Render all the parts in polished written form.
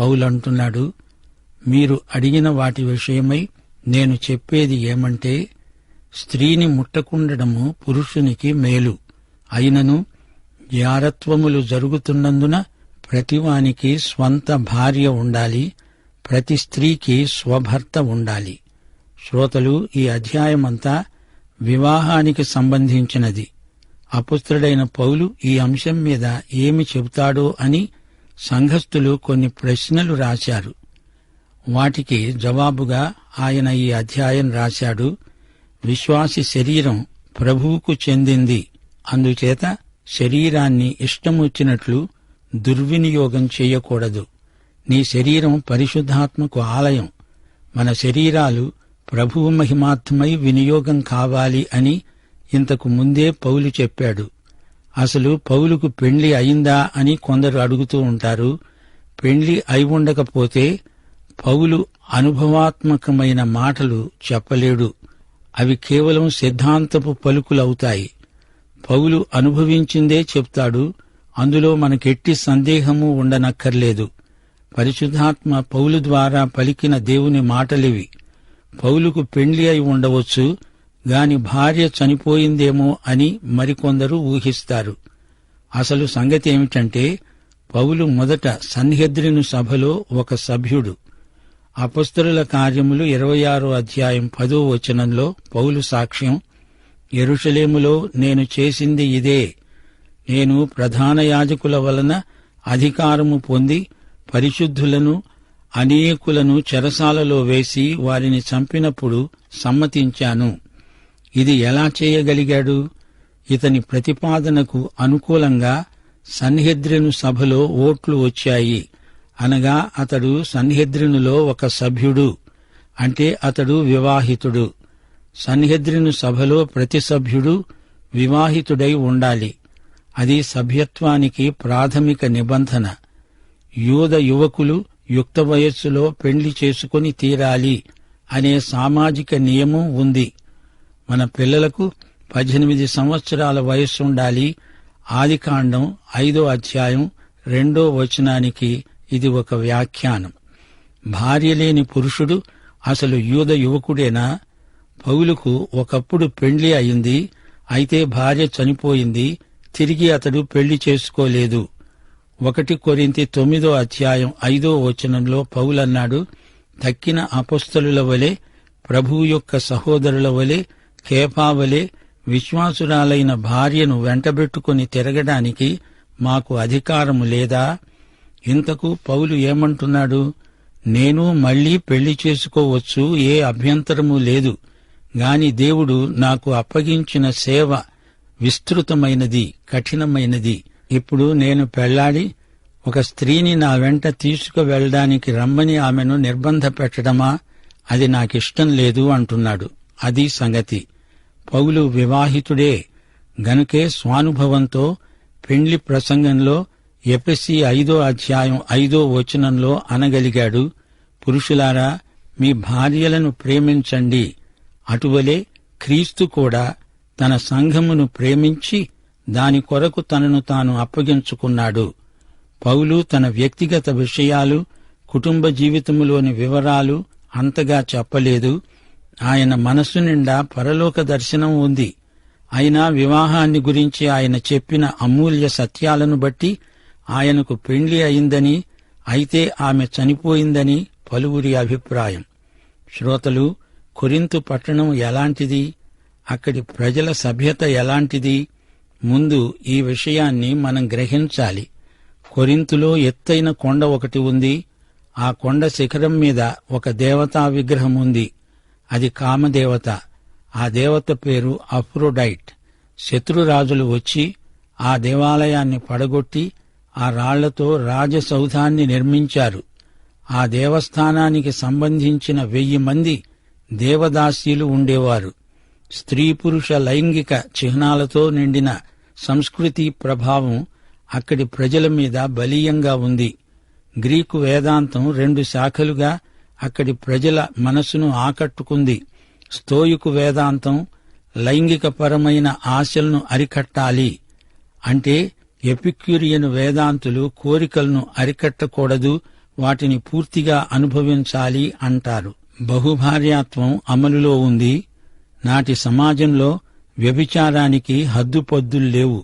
పౌలంటున్నాడు, మీరు అడిగిన వాటి విషయమై నేను చెప్పేది ఏమంటే, స్త్రీని ముట్టకుండడము పురుషునికి మేలు. అయినను జారత్వములు జరుగుతున్నందున ప్రతివానికి స్వంత భార్య ఉండాలి, ప్రతి స్త్రీకి స్వభర్త ఉండాలి. శ్రోతలు, ఈ అధ్యాయమంతా వివాహానికి సంబంధించినది. అపుత్రుడైన పౌలు ఈ అంశం మీద ఏమి చెబుతాడో అని సంఘస్థులు కొన్ని ప్రశ్నలు రాశారు. వాటికి జవాబుగా ఆయన ఈ అధ్యాయం రాశాడు. విశ్వాసి శరీరం ప్రభువుకు చెందింది, అందుచేత శరీరాన్ని ఇష్టమొచ్చినట్లు దుర్వినియోగం చెయ్యకూడదు. నీ శరీరం పరిశుద్ధాత్మకు ఆలయం. మన శరీరాలు ప్రభువు మహిమార్థమై వినియోగం కావాలి అని ఇంతకు ముందే పౌలు చెప్పాడు. అసలు పౌలుకు పెండ్లి అయిందా అని కొందరు అడుగుతూ ఉంటారు. పెండ్లి అయి ఉండకపోతే పౌలు అనుభవాత్మకమైన మాటలు చెప్పలేడు. అవి కేవలం సిద్ధాంతపు పలుకులవుతాయి. పౌలు అనుభవించిందే చెప్తాడు. అందులో మనకెట్టి సందేహము ఉండనక్కర్లేదు. పరిశుద్ధాత్మ పౌలు ద్వారా పలికిన దేవుని మాటలివి. పౌలుకు పెండ్లి అయి ఉండవచ్చు గాని భార్య చనిపోయిందేమో అని మరికొందరు ఊహిస్తారు. అసలు సంగతి ఏమిటంటే, పౌలు మొదట సన్హెద్రిను సభలో ఒక సభ్యుడు. అపొస్తలుల కార్యములు 26వ అధ్యాయం 10వ వచనంలో పౌలు సాక్ష్యం, యెరూషలేములో నేను చేసింది ఇదే. నేను ప్రధాన యాజకుల వలన అధికారము పొంది పరిశుద్ధులను అనేకులను చెరసాలలో వేసి వారిని చంపినప్పుడు సమ్మతించాను. ఇది ఎలా చేయగలిగాడు? ఇతని ప్రతిపాదనకు అనుకూలంగా సన్హెద్రిను సభలో ఓట్లు వచ్చాయి. అనగా అతడు సన్హెద్రినులో ఒక సభ్యుడు, అంటే అతడు వివాహితుడు. సన్హెద్రిను సభలో ప్రతి సభ్యుడు వివాహితుడై ఉండాలి. అది సభ్యత్వానికి ప్రాథమిక నిబంధన. యూద యువకులు యుక్త వయస్సులో పెండ్లి చేసుకుని తీరాలి అనే సామాజిక నియమం ఉంది. మన పిల్లలకు 18 సంవత్సరాల వయస్సుండాలి. ఆదికాండం 5వ అధ్యాయం 2వ వచనానికి ఇది ఒక వ్యాఖ్యానం. భార్య లేని పురుషుడు అసలు యూద యువకుడేనా? పౌలుకు ఒకప్పుడు పెండ్లి అయింది, అయితే భార్య చనిపోయింది. తిరిగి అతడు పెళ్లి చేసుకోలేదు. 1 కొరింథీ 9వ అధ్యాయం 5వ వచనంలో పౌలన్నాడు, తక్కిన అపొస్తలుల వలె, ప్రభువు యొక్క సహోదరుల వలె, కేఫా వలె విశ్వాసురాలైన భార్యను వెంటబెట్టుకుని తిరగడానికి మాకు అధికారము లేదా? ఇంతకు పౌలు ఏమంటున్నాడు? నేను మళ్లీ పెళ్లి చేసుకోవచ్చు, ఏ అభ్యంతరమూ లేదు. గాని దేవుడు నాకు అప్పగించిన సేవ విస్తృతమైనది, కఠినమైనది. ఇప్పుడు నేను పెళ్లాడి ఒక స్త్రీని నా వెంట తీసుకువెళ్ళడానికి రమ్మని ఆమెను నిర్బంధ పెట్టడమా? అది నాకిష్టం లేదు అంటున్నాడు. అది సంగతి. పౌలు వివాహితుడే గనుకే స్వానుభవంతో పెండ్లి ప్రసంగంలో ఎఫెసీ 5వ అధ్యాయం 5వ వచనంలో అనగలిగాడు, పురుషులారా మీ భార్యలను ప్రేమించండి, అటువలే క్రీస్తు కూడా తన సంఘమును ప్రేమించి దాని కొరకు తనను తాను అప్పగించుకున్నాడు. పౌలు తన వ్యక్తిగత విషయాలు, కుటుంబ జీవితములోని వివరాలు అంతగా చెప్పలేదు. ఆయన మనస్సు నిండా పరలోక దర్శనం ఉంది. అయినా వివాహాన్ని గురించి ఆయన చెప్పిన అమూల్య సత్యాలను బట్టి ఆయనకు పెండ్లి అయిందని, అయితే ఆమె చనిపోయిందని పలువురి అభిప్రాయం. శ్రోతలు, కొరింతు పట్టణం ఎలాంటిది? అక్కడి ప్రజల సభ్యత ఎలాంటిది? ముందు ఈ విషయాన్ని మనం గ్రహించాలి. కొరింతులో ఎత్తైన కొండ ఒకటి ఉంది. ఆ కొండ శిఖరం మీద ఒక దేవతా విగ్రహం ఉంది. అది కామదేవత. ఆ దేవత పేరు అఫ్రోడైట్. శత్రురాజులు వచ్చి ఆ దేవాలయాన్ని పడగొట్టి ఆ రాళ్లతో రాజసౌధాన్ని నిర్మించారు. ఆ దేవస్థానానికి సంబంధించిన 1000 మంది దేవదాసీలు ఉండేవారు. స్త్రీ పురుష లైంగిక చిహ్నాలతో నిండిన సంస్కృతి ప్రభావం అక్కడి ప్రజల మీద బలీయంగా ఉంది. గ్రీకు వేదాంతం 2 శాఖలుగా అక్కడి ప్రజల మనసును ఆకట్టుకుంది. స్తోయికు వేదాంతం లైంగికపరమైన ఆశలను అరికట్టాలి అంటే, ఎపిక్యూరియన్ వేదాంతులు కోరికలను అరికట్టకూడదు, వాటిని పూర్తిగా అనుభవించాలి అంటారు. బహుభార్యాత్వం అమలులో ఉంది. నాటి సమాజంలో వ్యభిచారానికి హద్దుపొద్దుల్లేవు.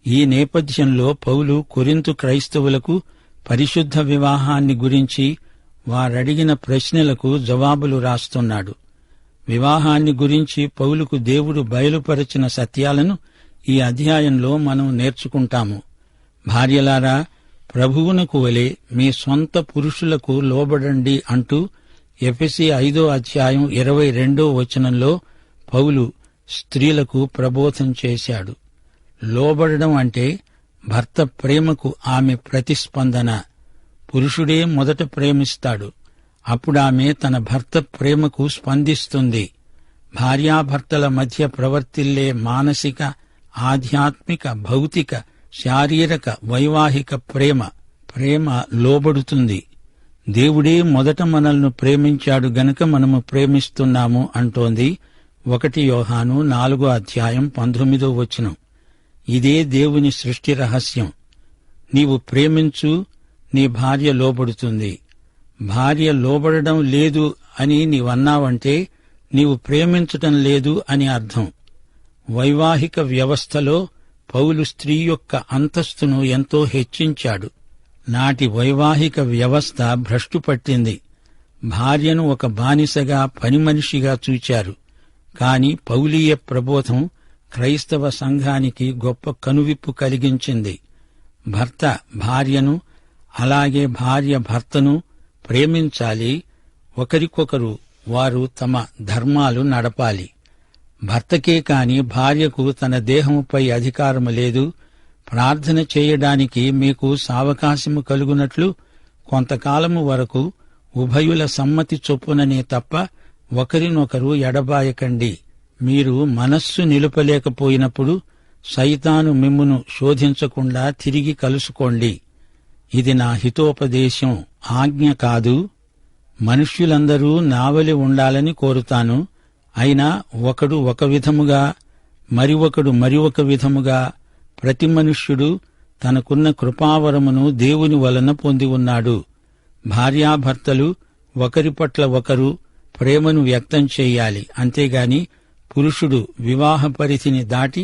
ఈ నేపథ్యంలో పౌలు కొరింథు క్రైస్తవులకు పరిశుద్ధ వివాహాన్ని గురించి వారడిగిన ప్రశ్నలకు జవాబులు రాస్తున్నాడు. వివాహాన్ని గురించి పౌలుకు దేవుడు బయలుపరచిన సత్యాలను ఈ అధ్యాయంలో మనం నేర్చుకుంటాము. భార్యలారా, ప్రభువునకు వలె మీ స్వంత పురుషులకు లోబడండి అంటూ ఎఫెసీ 5:22 పౌలు స్త్రీలకు ప్రబోధం చేశాడు. లోబడడం అంటే భర్త ప్రేమకు ఆమె ప్రతిస్పందన. పురుషుడే మొదట ప్రేమిస్తాడు. అప్పుడామె తన భర్త ప్రేమకు స్పందిస్తుంది. భార్యాభర్తల మధ్య ప్రవర్తిల్లే మానసిక, ఆధ్యాత్మిక, భౌతిక, శారీరక, వైవాహిక ప్రేమ లోబడుతుంది. దేవుడే మొదట మనల్ని ప్రేమించాడు గనుక మనము ప్రేమిస్తున్నాము అంటోంది 1 యోహాను 4:19. ఇదే దేవుని సృష్టి రహస్యం. నీవు ప్రేమించు, నీ భార్య లోబడుతుంది. భార్య లోబడడం లేదు అని నీవన్నావంటే నీవు ప్రేమించటం లేదు అని అర్థం. వైవాహిక వ్యవస్థలో పౌలు స్త్రీ యొక్క అంతస్తును ఎంతో హెచ్చించాడు. నాటి వైవాహిక వ్యవస్థ భ్రష్టు పట్టింది. భార్యను ఒక బానిసగా, పనిమనిషిగా చూచారు. కాని పౌలీయ ప్రబోధం క్రైస్తవ సంఘానికి గొప్ప కనువిప్పు కలిగించింది. భర్త భార్యను, అలాగే భార్య భర్తను ప్రేమించాలి. ఒకరికొకరు వారు తమ ధర్మాలు నడపాలి. భర్తకే కాని భార్యకు తన దేహముపై అధికారము లేదు. ప్రార్థన చేయడానికి మీకు సావకాశము కలుగునట్లు కొంతకాలము వరకు ఉభయుల సమ్మతి చొప్పుననే తప్ప ఒకరినొకరు ఎడబాయకండి. మీరు మనస్సు నిలుపలేకపోయినప్పుడు సైతాను మిమ్మును శోధించకుండా తిరిగి కలుసుకోండి. ఇది నా హితోపదేశం, ఆజ్ఞ కాదు. మనుష్యులందరూ నావలి ఉండాలని కోరుతాను. అయినా ఒకడు ఒక విధముగా, మరి ఒక విధముగా, ప్రతి మనుష్యుడు తనకున్న కృపావరమును దేవుని వలన పొంది ఉన్నాడు. భార్యాభర్తలు ఒకరి పట్ల ఒకరు ప్రేమను వ్యక్తం చెయ్యాలి. అంతేగాని పురుషుడు వివాహ పరిధిని దాటి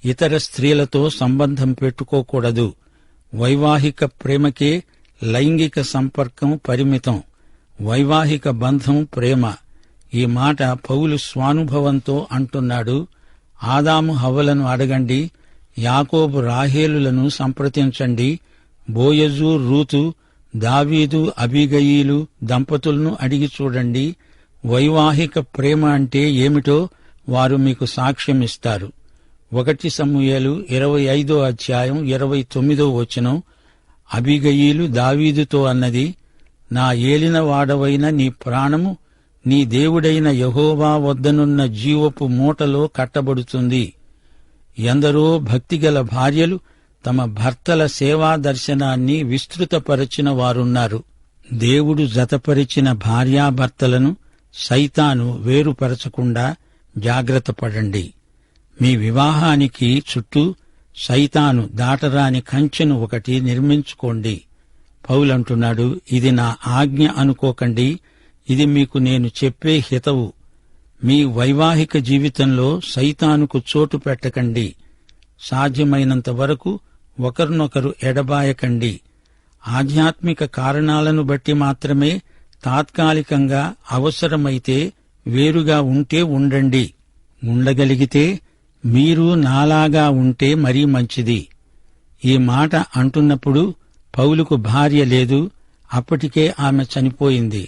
ఇతర స్త్రీలతో సంబంధం పెట్టుకోకూడదు. వైవాహిక ప్రేమకే లైంగిక సంపర్కం పరిమితం. వైవాహిక బంధం ప్రేమ. ఈ మాట పౌలు స్వానుభవంతో అంటున్నాడు. ఆదాము హవ్వలను అడగండి, యాకోబు రాహేలులను సంప్రదించండి, బోయజు రూతు, దావీదు అబీగయీలు దంపతులను అడిగి చూడండి. వైవాహిక ప్రేమ అంటే ఏమిటో వారు మీకు సాక్ష్యమిస్తారు. 1 సమూయేలు 25:29 అబీగయీలు దావీదుతో అన్నది, నా ఏలిన వాడవైన నీ ప్రాణము నీ దేవుడైన యెహోవా వద్దనున్న జీవపు మూటలో కట్టబడుతుంది. ఎందరో భక్తిగల భార్యలు తమ భర్తల సేవా దర్శనాన్ని విస్తృతపరచిన వారున్నారు. దేవుడు జతపరిచిన భార్యాభర్తలను సైతాను వేరుపరచకుండా జాగ్రత్తపడండి. మీ వివాహానికి చుట్టూ సైతాను దాటరాని కంచెను ఒకటి నిర్మించుకోండి. పౌలంటున్నాడు, ఇది నా ఆజ్ఞ అనుకోకండి, ఇది మీకు నేను చెప్పే హితవు. మీ వైవాహిక జీవితంలో సైతానుకు చోటు పెట్టకండి. సాధ్యమైనంత వరకు ఒకరినొకరు ఎడబాయకండి. ఆధ్యాత్మిక కారణాలను బట్టి మాత్రమే తాత్కాలికంగా అవసరమైతే వేరుగా ఉంటే ఉండండి. ఉండగలిగితే మీరు నాలాగా ఉంటే మరీ మంచిది. ఈ మాట అంటున్నప్పుడు పౌలుకు భార్య లేదు. అప్పటికే ఆమె చనిపోయింది.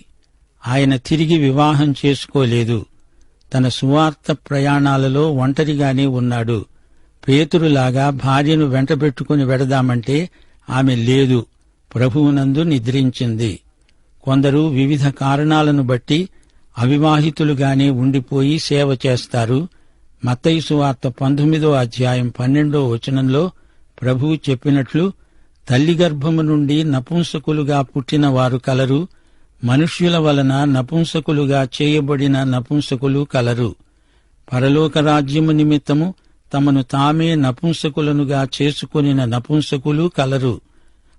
ఆయన తిరిగి వివాహం చేసుకోలేదు. తన సువార్త ప్రయాణాలలో ఒంటరిగానే ఉన్నాడు. పేతురులాగా భార్యను వెంటబెట్టుకుని వెడదామంటే ఆమె లేదు, ప్రభువునందు నిద్రించింది. కొందరు వివిధ కారణాలను బట్టి అవివాహితులుగానే ఉండిపోయి సేవ చేస్తారు. మత్తయి సువార్త 19:12 ప్రభువు చెప్పినట్లు, తల్లి గర్భము నుండి నపుంసకులుగా పుట్టిన వారు కలరు, మనుష్యుల వలన నపుంసకులుగా చేయబడిన నపుంసకులు కలరు. పరలోక రాజ్యము నిమిత్తము తమను తామే నపుంసకులనుగా చేసుకొనిన నపుంసకులు కలరు.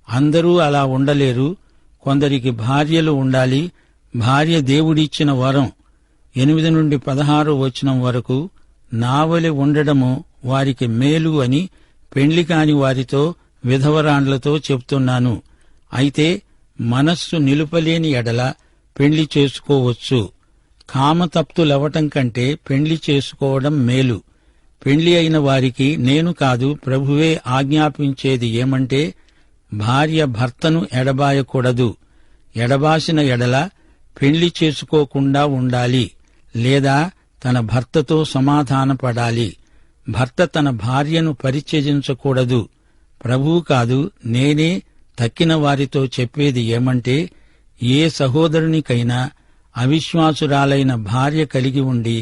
అందరూ అలా ఉండలేరు. కొందరికి భార్యలు ఉండాలి. భార్య దేవుడిచ్చిన వరం. 8 నుండి 16 వచనం వరకు నావలి ఉండడము వారికి మేలు అని పెండ్లి కాని వారితో, విధవరాండ్లతో చెప్తున్నాను. అయితే మనస్సు నిలుపలేని ఎడల పెండ్లి చేసుకోవచ్చు. కామతప్తులవటం కంటే పెండ్లి చేసుకోవడం మేలు. పెండ్లి అయిన వారికి నేను కాదు, ప్రభువే ఆజ్ఞాపించేది ఏమంటే, భార్య భర్తను ఎడబాయకూడదు. ఎడబాసిన ఎడల పెండ్లి చేసుకోకుండా ఉండాలి, లేదా తన భర్తతో సమాధానపడాలి. భర్త తన భార్యను పరిత్యజించకూడదు. ప్రభువు కాదు, నేనే తక్కిన వారితో చెప్పేది ఏమంటే, ఏ సహోదరునికైనా అవిశ్వాసురాలైన భార్య కలిగి ఉండి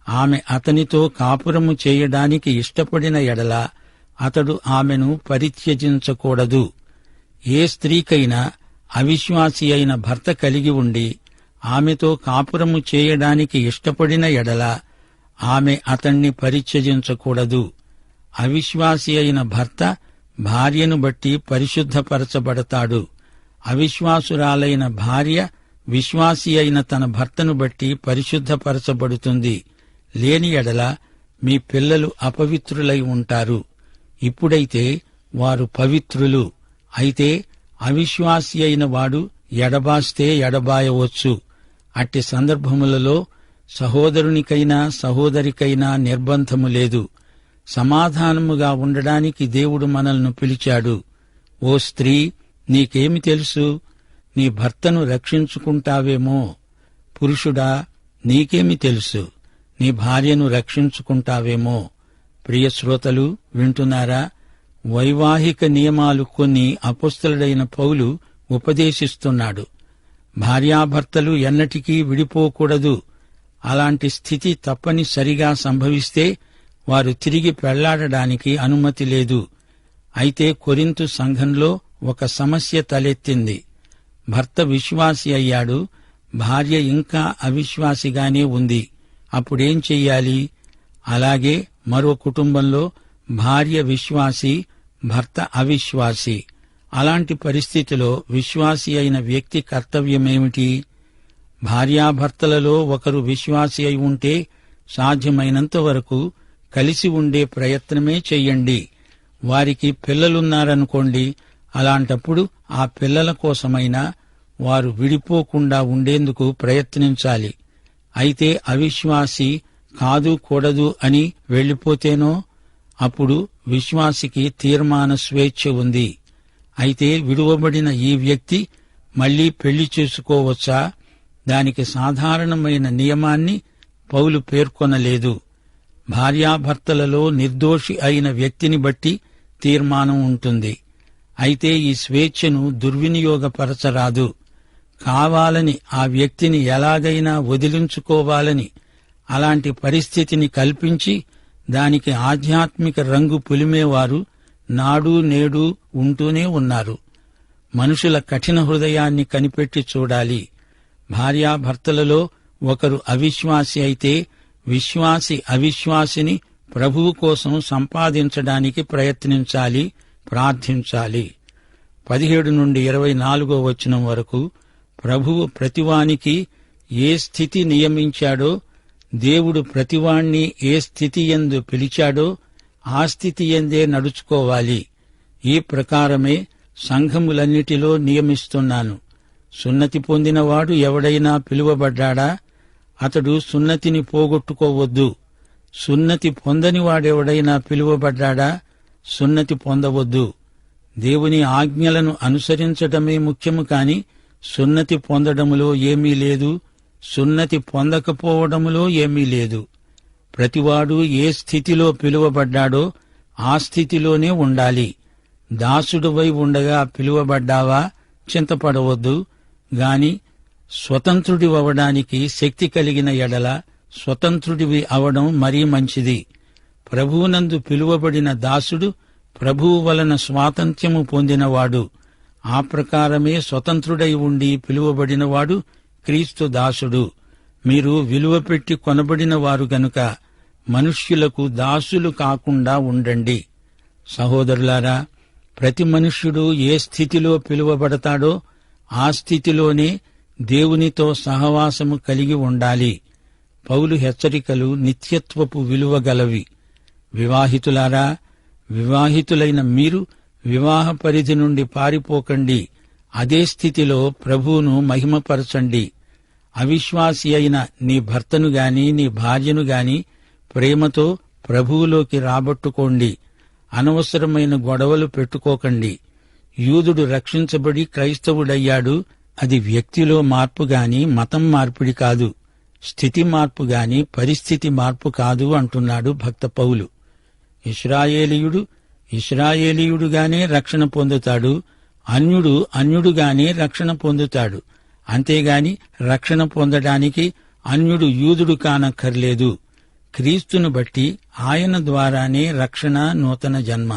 ఆమె అతనితో కాపురము చేయడానికి ఇష్టపడిన ఎడల అతడు ఆమెను పరిత్యజించకూడదు. ఏ స్త్రీకైనా అవిశ్వాసి అయిన భర్త కలిగి ఉండి ఆమెతో కాపురము చేయడానికి ఇష్టపడిన ఎడల ఆమె అతణ్ణి పరిత్యజించకూడదు. అవిశ్వాసి అయిన భర్త భార్యను బట్టి పరిశుద్ధపరచబడతాడు. అవిశ్వాసురాలైన భార్య విశ్వాసి అయిన తన భర్తను బట్టి పరిశుద్ధపరచబడుతుంది. లేని ఎడల మీ పిల్లలు అపవిత్రులై ఉంటారు. ఇప్పుడైతే వారు పవిత్రులు. అయితే అవిశ్వాసి అయిన వాడు ఎడబాస్తే ఎడబాయవచ్చు. అట్టి సందర్భములలో సహోదరునికైనా సహోదరికైనా నిర్బంధము లేదు. సమాధానముగా ఉండడానికి దేవుడు మనల్ని పిలిచాడు. ఓ స్త్రీ, నీకేమి తెలుసు? నీ భర్తను రక్షించుకుంటావేమో. పురుషుడా, నీకేమి తెలుసు? నీ భార్యను రక్షించుకుంటావేమో. ప్రియశ్రోతలు వింటున్నారా? వైవాహిక నియమాలు కొన్ని అపొస్తలుడైన పౌలు ఉపదేశిస్తున్నాడు. భార్యాభర్తలు ఎన్నటికీ విడిపోకూడదు. అలాంటి స్థితి తప్పనిసరిగా సంభవిస్తే వారు తిరిగి పెళ్లాడడానికి అనుమతి లేదు. అయితే కొరింథు సంఘంలో ఒక సమస్య తలెత్తింది. భర్త విశ్వాసి అయ్యాడు, భార్య ఇంకా అవిశ్వాసిగానే ఉంది. అప్పుడేం చెయ్యాలి? అలాగే మరో కుటుంబంలో భార్య విశ్వాసి, భర్త అవిశ్వాసి. అలాంటి పరిస్థితిలో విశ్వాసి అయిన వ్యక్తి కర్తవ్యమేమిటి? భార్యాభర్తలలో ఒకరు విశ్వాసి అయి ఉంటే సాధ్యమైనంత వరకు కలిసి ఉండే ప్రయత్నమే చెయ్యండి. వారికి పిల్లలున్నారనుకోండి, అలాంటప్పుడు ఆ పిల్లల కోసమైనా వారు విడిపోకుండా ఉండేందుకు ప్రయత్నించాలి. అయితే అవిశ్వాసి కాదు కూడదు అని వెళ్లిపోతేనో అప్పుడు విశ్వాసికి తీర్మాన స్వేచ్ఛ ఉంది. అయితే విడువబడిన ఈ వ్యక్తి మళ్లీ పెళ్లి చేసుకోవచ్చా? దానికి సాధారణమైన నియమాన్ని పౌలు పేర్కొనలేదు. భార్యాభర్తలలో నిర్దోషి అయిన వ్యక్తిని బట్టి తీర్మానం ఉంటుంది. అయితే ఈ స్వేచ్ఛను దుర్వినియోగపరచరాదు. కావాలని ఆ వ్యక్తిని ఎలాగైనా వదిలించుకోవాలని అలాంటి పరిస్థితిని కల్పించి దానికి ఆధ్యాత్మిక రంగు పులిమేవారు నాడు నేడు ఉంటూనే ఉన్నారు. మనుషుల కఠిన హృదయాన్ని కనిపెట్టి చూడాలి. భార్యాభర్తలలో ఒకరు అవిశ్వాసి అయితే విశ్వాసి అవిశ్వాసిని ప్రభువు కోసం సంపాదించడానికి ప్రయత్నించాలి, ప్రార్థించాలి. 17 నుండి 24 వచనం వరకు ప్రభువు ప్రతివానికి ఏ స్థితి నియమించాడో, దేవుడు ప్రతివాణ్ణి ఏ స్థితి యందు పిలిచాడో ఆ స్థితి యందే నడుచుకోవాలి. ఈ ప్రకారమే సంఘములన్నిటిలో నియమిస్తున్నాను. సున్నతి పొందినవాడు ఎవడైనా పిలువబడ్డాడా? అతడు సున్నతిని పోగొట్టుకోవద్దు. సున్నతి పొందని వాడెవడైనా పిలువబడ్డాడా? సున్నతి పొందవద్దు. దేవుని ఆజ్ఞలను అనుసరించటమే ముఖ్యము కాని సున్నతి పొందడములో ఏమీ లేదు, సున్నతి పొందకపోవడములో ఏమీ లేదు. ప్రతివాడు ఏ స్థితిలో పిలువబడ్డాడో ఆ స్థితిలోనే ఉండాలి. దాసుడువై ఉండగా పిలువబడ్డావా? చింతపడవద్దు. గాని స్వతంత్రుడివడానికి శక్తి కలిగిన ఎడల స్వతంత్రుడివి అవడం మరీ మంచిది. ప్రభువునందు పిలువబడిన దాసుడు ప్రభువు వలన స్వాతంత్ర్యము పొందినవాడు. ఆ ప్రకారమే స్వతంత్రుడై ఉండి పిలువబడినవాడు క్రీస్తు దాసుడు. మీరు విలువ పెట్టి కొనబడిన వారు గనుక మనుష్యులకు దాసులు కాకుండా ఉండండి. సహోదరులారా, ప్రతి మనుష్యుడు ఏ స్థితిలో పిలువబడతాడో ఆ స్థితిలోనే దేవునితో సహవాసము కలిగి ఉండాలి. పౌలు హెచ్చరికలు నిత్యత్వపు విలువ గలవి. వివాహితులారా, వివాహితులైన మీరు వివాహ పరిధి నుండి పారిపోకండి. అదే స్థితిలో ప్రభువును మహిమపరచండి. అవిశ్వాసి అయిన నీ భర్తను గాని నీ భార్యను గాని ప్రేమతో ప్రభువులోకి రాబట్టుకోండి. అనవసరమైన గొడవలు పెట్టుకోకండి. యూదుడు రక్షించబడి క్రైస్తవుడయ్యాడు. అది వ్యక్తిలో మార్పు గాని మతం మార్పిడి కాదు, స్థితి మార్పు గాని పరిస్థితి మార్పు కాదు అంటున్నాడు భక్త పౌలు. ఇశ్రాయేలీయుడు ఇశ్రాయేలీయుడుగానే రక్షణ పొందుతాడు, అన్యుడు అన్యుడుగానే రక్షణ పొందుతాడు. అంతేగాని రక్షణ పొందడానికి అన్యుడు యూదుడు కానక్కర్లేదు. క్రీస్తును బట్టి ఆయన ద్వారానే రక్షణ, నూతన జన్మ.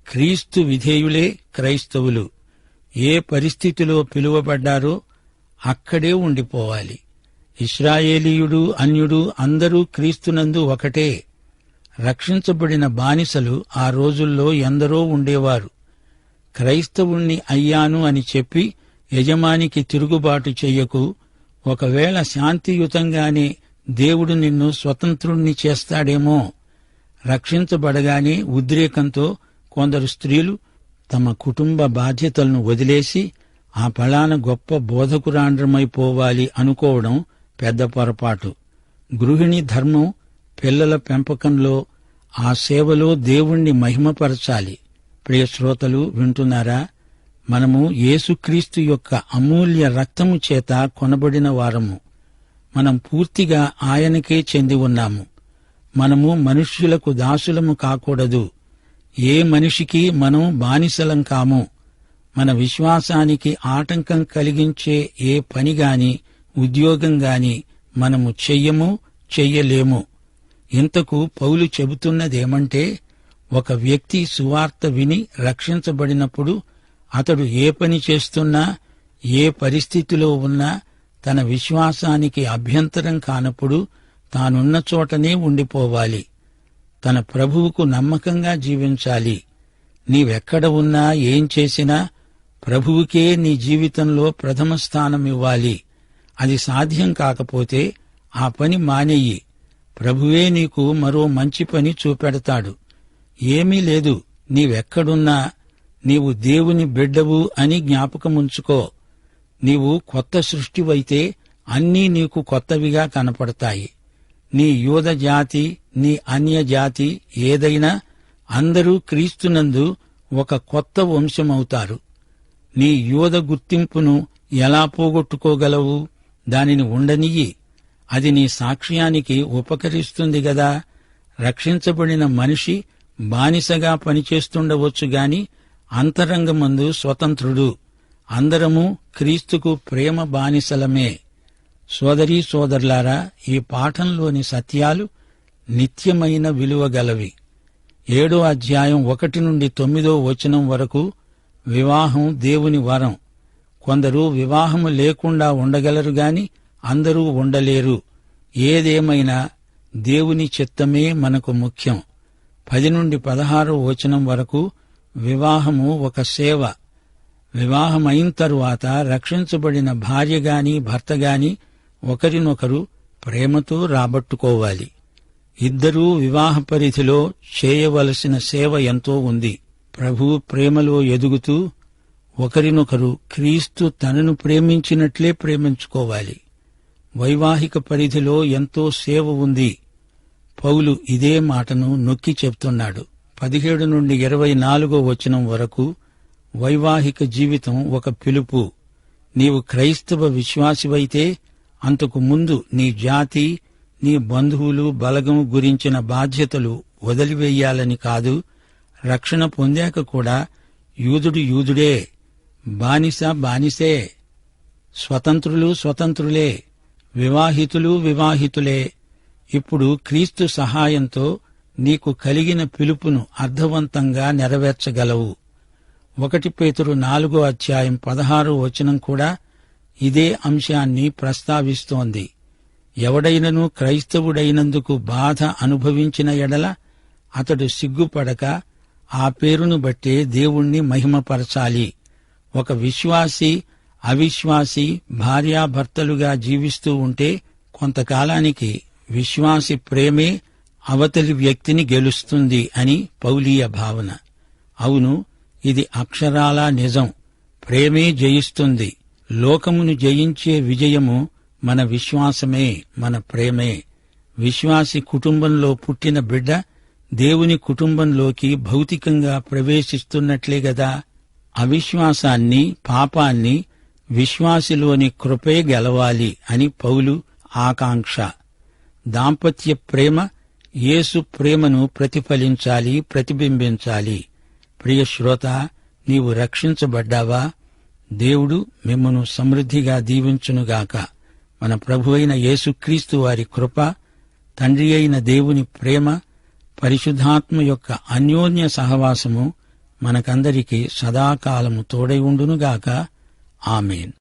క్రీస్తు విధేయులే క్రైస్తవులు. ఏ పరిస్థితిలో పిలువబడ్డారో అక్కడే ఉండిపోవాలి. ఇశ్రాయేలీయుడు అన్యుడు అందరూ క్రీస్తునందు ఒకటే. రక్షించబడిన బానిసలు ఆ రోజుల్లో ఎందరో ఉండేవారు. క్రైస్తవుణ్ణి అయ్యాను అని చెప్పి యజమానికి తిరుగుబాటు చెయ్యకు. ఒకవేళ శాంతియుతంగానే దేవుడు నిన్ను స్వతంత్రుణ్ణి చేస్తాడేమో. రక్షించబడగానే ఉద్రేకంతో కొందరు స్త్రీలు తమ కుటుంబ బాధ్యతలను వదిలేసి ఆ ఫలాన గొప్ప బోధకురాండ్రమైపోవాలి అనుకోవడం పెద్ద పొరపాటు. గృహిణి ధర్మం పిల్లల పెంపకంలో, ఆ సేవలో దేవుణ్ణి మహిమపరచాలి. ప్రియ శ్రోతలు వింటున్నారా? మనము యేసుక్రీస్తు యొక్క అమూల్య రక్తము చేత కొనబడిన వారము. మనం పూర్తిగా ఆయనకే చెంది ఉన్నాము. మనము మనుష్యులకు దాసులము కాకూడదు. ఏ మనిషికి మనం బానిసలం కాము. మన విశ్వాసానికి ఆటంకం కలిగించే ఏ పనిగాని ఉద్యోగంగాని మనము చెయ్యము, చెయ్యలేము. ఇంతకు పౌలు చెబుతున్నదేమంటే, ఒక వ్యక్తి సువార్త విని రక్షించబడినప్పుడు అతడు ఏ పని చేస్తున్నా, ఏ పరిస్థితిలో ఉన్నా తన విశ్వాసానికి అభ్యంతరం కానప్పుడు తానున్న చోటనే ఉండిపోవాలి. తన ప్రభువుకు నమ్మకంగా జీవించాలి. నీవెక్కడ ఉన్నా ఏం చేసినా ప్రభువుకే నీ జీవితంలో ప్రథమ స్థానమివ్వాలి. అది సాధ్యం కాకపోతే ఆ పని మానేయి. ప్రభువే నీకు మరో మంచి పని చూపెడతాడు. ఏమీ లేదు, నీవెక్కడున్నా నీవు దేవుని బిడ్డవు అని జ్ఞాపకముంచుకో. నీవు కొత్త సృష్టివైతే అన్నీ నీకు కొత్తవిగా కనపడతాయి. నీ యూద జాతి, నీ అన్య జాతి ఏదైనా అందరూ క్రీస్తునందు ఒక కొత్త వంశమవుతారు. నీ యూద గుర్తింపును ఎలా పోగొట్టుకోగలవు? దానిని ఉండనియ్యి. అది నీ సాక్ష్యానికి ఉపకరిస్తుంది గదా. రక్షించబడిన మనిషి బానిసగా పనిచేస్తుండవచ్చు గాని అంతరంగమందు స్వతంత్రుడు. అందరము క్రీస్తుకు ప్రేమ బానిసలమే. సోదరీ సోదరులారా, ఈ పాఠంలోని సత్యాలు నిత్యమైన విలువగలవి. 7వ అధ్యాయం 1 నుండి 9వ వచనం వరకు వివాహం దేవుని వరం. కొందరు వివాహము లేకుండా ఉండగలరు గాని అందరూ ఉండలేరు. ఏదేమైనా దేవుని చిత్తమే మనకు ముఖ్యం. 10 నుండి 16వ వచనం వరకు వివాహము ఒక సేవ. వివాహమైన తరువాత రక్షించబడిన భార్యగాని భర్తగాని ఒకరినొకరు ప్రేమతో రాబట్టుకోవాలి. ఇద్దరూ వివాహ పరిధిలో చేయవలసిన సేవ ఎంతో ఉంది. ప్రభు ప్రేమలో ఎదుగుతూ ఒకరినొకరు క్రీస్తు తనను ప్రేమించినట్లే ప్రేమించుకోవాలి. వైవాహిక పరిధిలో ఎంతో సేవ ఉంది. పౌలు ఇదే మాటను నొక్కి చెప్తున్నాడు. 17 నుండి 24వ వచనం వరకు వైవాహిక జీవితం ఒక పిలుపు. నీవు క్రైస్తవ విశ్వాసివైతే అంతకు ముందు నీ జాతి, నీ బంధువులు బలగం గురించిన బాధ్యతలు వదిలివేయాలని కాదు. రక్షణ పొందాక కూడా యూదుడు యూదుడే, బానిస బానిసే, స్వతంత్రులు స్వతంత్రులే, వివాహితులు వివాహితులే. ఇప్పుడు క్రీస్తు సహాయంతో నీకు కలిగిన పిలుపును అర్థవంతంగా నెరవేర్చగలవు. 1 పేతురు 4వ అధ్యాయం 16వ వచనం కూడా ఇదే అంశాన్ని ప్రస్తావిస్తోంది. ఎవడైనను క్రైస్తవుడైనందుకు బాధ అనుభవించిన ఎడల అతడు సిగ్గుపడక ఆ పేరును బట్టే దేవుణ్ణి మహిమపరచాలి. ఒక విశ్వాసి అవిశ్వాసి భార్యాభర్తలుగా జీవిస్తూ ఉంటే కొంతకాలానికి విశ్వాసి ప్రేమే అవతలి వ్యక్తిని గెలుస్తుంది అని పౌలీయ భావన. అవును, ఇది అక్షరాలా నిజం. ప్రేమే జయిస్తుంది. లోకమును జయించే విజయము మన విశ్వాసమే, మన ప్రేమే. విశ్వాసి కుటుంబంలో పుట్టిన బిడ్డ దేవుని కుటుంబంలోకి భౌతికంగా ప్రవేశిస్తున్నట్లే గదా. అవిశ్వాసాన్ని, పాపాన్ని విశ్వాసిలోని కృపే గెలవాలి అని పౌలు ఆకాంక్ష. దాంపత్య ప్రేమ యేసు ప్రేమను ప్రతిఫలించాలి, ప్రతిబింబించాలి. ప్రియ శ్రోత, నీవు రక్షించబడ్డావా? దేవుడు మిమ్మును సమృద్ధిగా దీవించునుగాక. మన ప్రభువైన యేసుక్రీస్తు వారి కృప, తండ్రి అయిన దేవుని ప్రేమ, పరిశుద్ధాత్మ యొక్క అన్యోన్య సహవాసము మనకందరికీ సదాకాలము తోడై ఉండునుగాక. ఆమేన్.